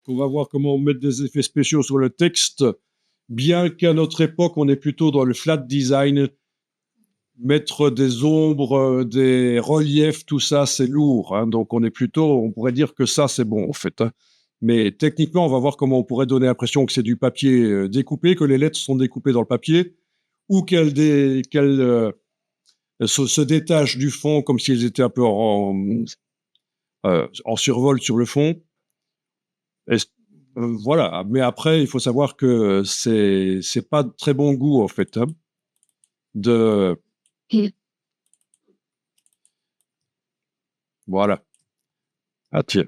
On va voir comment mettre des effets spéciaux sur le texte, bien qu'à notre époque, on est plutôt dans le flat design. Mettre des ombres, des reliefs, tout ça, c'est lourd. Hein. Donc, on pourrait dire que ça, c'est bon, en fait. Hein. Mais techniquement, on va voir comment on pourrait donner l'impression que c'est du papier découpé, que les lettres sont découpées dans le papier, ou qu'elles se détachent du fond comme si elles étaient un peu en survol sur le fond. Voilà. Mais après, il faut savoir que c'est pas de très bon goût, en fait, hein, de... Voilà. Ah, tiens.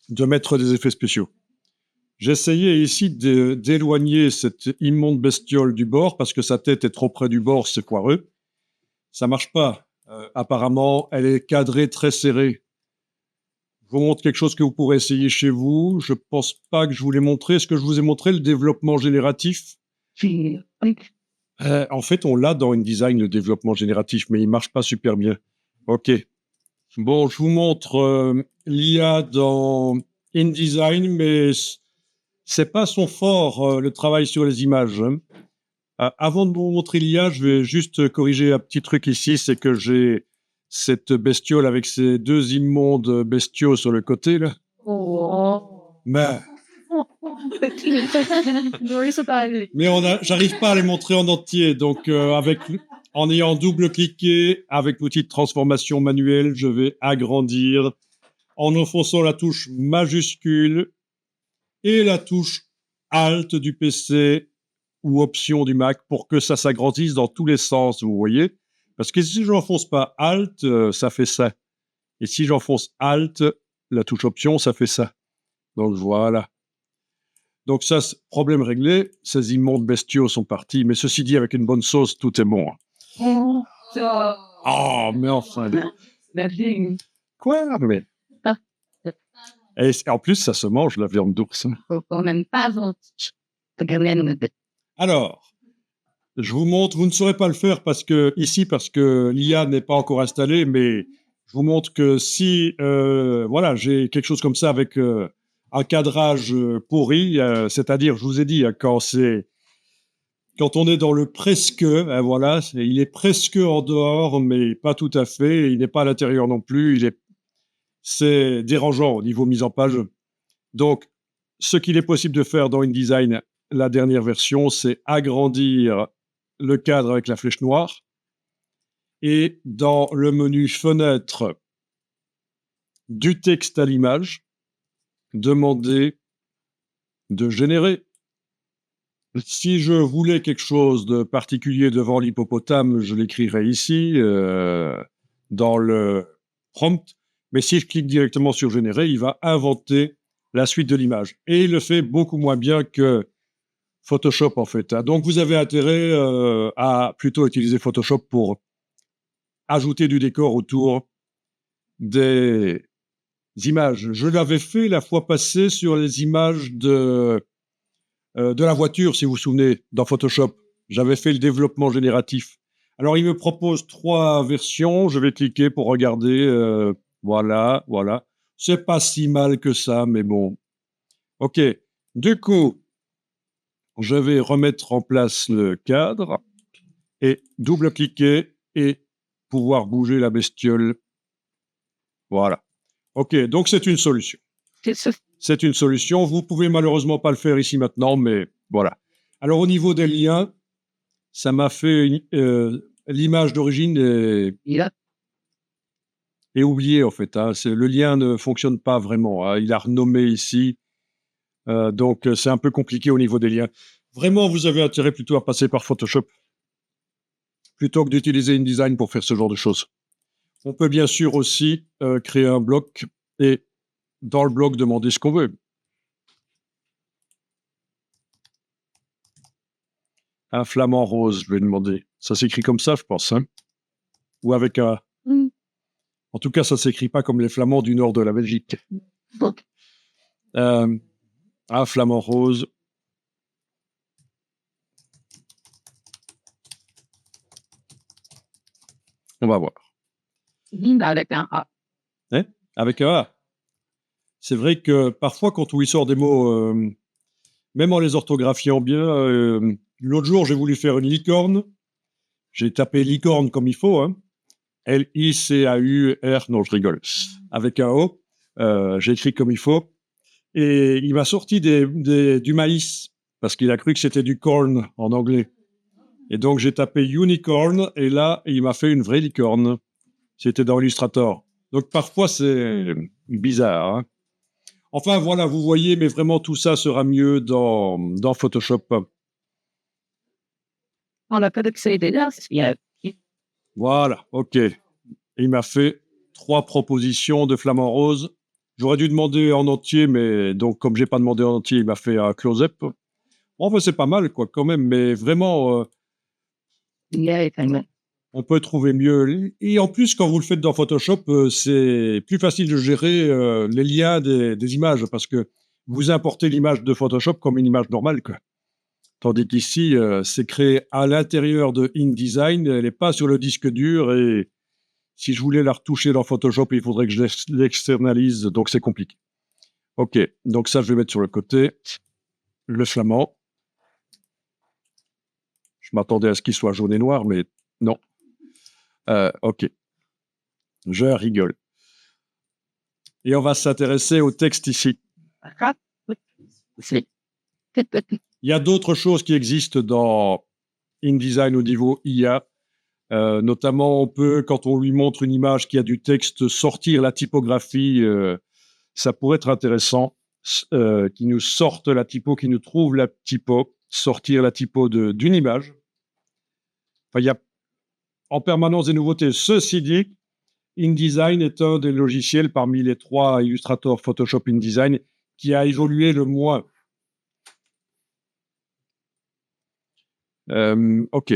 De mettre des effets spéciaux. J'essayais ici d'éloigner cette immonde bestiole du bord parce que sa tête est trop près du bord, c'est foireux. Ça marche pas. Apparemment, elle est cadrée très serrée. Je vous montre quelque chose que vous pourrez essayer chez vous. Je pense pas que je vous l'ai montré. Est-ce que je vous ai montré le développement génératif? En fait, on l'a dans InDesign, le développement génératif, mais il marche pas super bien. Ok. Bon, je vous montre l'IA dans InDesign, mais c'est pas son fort, le travail sur les images. Hein. Avant de vous montrer l'IA, je vais juste corriger un petit truc ici, c'est que j'ai cette bestiole avec ces deux immondes bestiaux sur le côté, là. Mais j'arrive pas à les montrer en entier, donc en ayant double-cliqué avec l'outil de transformation manuelle, je vais agrandir en enfonçant la touche majuscule et la touche Alt du PC ou Option du Mac pour que ça s'agrandisse dans tous les sens, vous voyez. Parce que si j'enfonce pas Alt, ça fait ça. Et si j'enfonce Alt, la touche Option, ça fait ça. Donc voilà. Donc ça, problème réglé. Ces immondes bestiaux sont partis. Mais ceci dit, avec une bonne sauce, tout est bon. Oh, mais enfin. Quoi? Mais... Et en plus, ça se mange, la viande d'ours. Alors, je vous montre, vous ne saurez pas le faire parce que l'IA n'est pas encore installée, mais je vous montre que si, voilà, j'ai quelque chose comme ça avec un cadrage pourri, c'est-à-dire, je vous ai dit, quand on est dans le presque, voilà, il est presque en dehors, mais pas tout à fait, il n'est pas à l'intérieur non plus, c'est dérangeant au niveau mise en page. Donc, ce qu'il est possible de faire dans InDesign, la dernière version, c'est agrandir le cadre avec la flèche noire et dans le menu fenêtre du texte à l'image, demander de générer. Si je voulais quelque chose de particulier devant l'hippopotame, je l'écrirais ici dans le prompt. Mais si je clique directement sur générer, il va inventer la suite de l'image. Et il le fait beaucoup moins bien que Photoshop, en fait. Hein. Donc, vous avez intérêt à plutôt utiliser Photoshop pour ajouter du décor autour des images. Je l'avais fait la fois passée sur les images de la voiture, si vous vous souvenez, dans Photoshop. J'avais fait le développement génératif. Alors, il me propose 3 versions. Je vais cliquer pour regarder. Voilà, voilà. C'est pas si mal que ça, mais bon. OK. Du coup, je vais remettre en place le cadre et double-cliquer et pouvoir bouger la bestiole. Voilà. OK, donc c'est une solution. C'est une solution. Vous pouvez malheureusement pas le faire ici maintenant, mais voilà. Alors au niveau des liens, ça m'a fait l'image d'origine est oubliée en fait. Hein. Le lien ne fonctionne pas vraiment. Hein. Il a renommé ici, donc c'est un peu compliqué au niveau des liens. Vraiment, vous avez intérêt plutôt à passer par Photoshop plutôt que d'utiliser InDesign pour faire ce genre de choses. On peut bien sûr aussi créer un bloc et dans le bloc demander ce qu'on veut. Un flamant rose, je vais demander. Ça s'écrit comme ça, je pense. Hein. Ou avec un... En tout cas, ça s'écrit pas comme les flamands du nord de la Belgique. Un flamant rose. On va voir. Avec un A. Hein? Avec un A. c'est vrai que parfois, quand on lui sort des mots, même en les orthographiant bien, l'autre jour, j'ai voulu faire une licorne. J'ai tapé licorne comme il faut, hein. Licaur, non, je rigole, avec un O. J'ai écrit comme il faut. Et il m'a sorti du maïs, parce qu'il a cru que c'était du corn en anglais. Et donc, j'ai tapé unicorn, et là, il m'a fait une vraie licorne. C'était dans Illustrator. Donc, parfois, c'est bizarre, hein. Enfin, voilà, vous voyez, mais vraiment, tout ça sera mieux dans Photoshop. On a pas d'accès déjà. Voilà, OK. Il m'a fait 3 propositions de flamant rose. J'aurais dû demander en entier, mais donc, comme j'ai pas demandé en entier, il m'a fait un close-up. Bon, bah, c'est pas mal, quoi, quand même, mais vraiment, on peut trouver mieux. Et en plus, quand vous le faites dans Photoshop, c'est plus facile de gérer les liens des images, parce que vous importez l'image de Photoshop comme une image normale, quoi. Tandis qu'ici, c'est créé à l'intérieur de InDesign, elle n'est pas sur le disque dur, et si je voulais la retoucher dans Photoshop, il faudrait que je l'externalise, donc c'est compliqué. OK, donc ça, je vais mettre sur le côté. Le flamand. Je m'attendais à ce qu'il soit jaune et noir, mais non. OK. Je rigole. Et on va s'intéresser au texte ici. Il y a d'autres choses qui existent dans InDesign au niveau IA. Notamment, on peut, quand on lui montre une image qui a du texte, sortir la typographie. Ça pourrait être intéressant, qui nous sorte la typo, qui nous trouve la typo, sortir la typo d'une image. Enfin, il y a en permanence des nouveautés. Ceci dit, InDesign est un des logiciels parmi les 3 Illustrator, Photoshop, InDesign qui a évolué le moins. OK.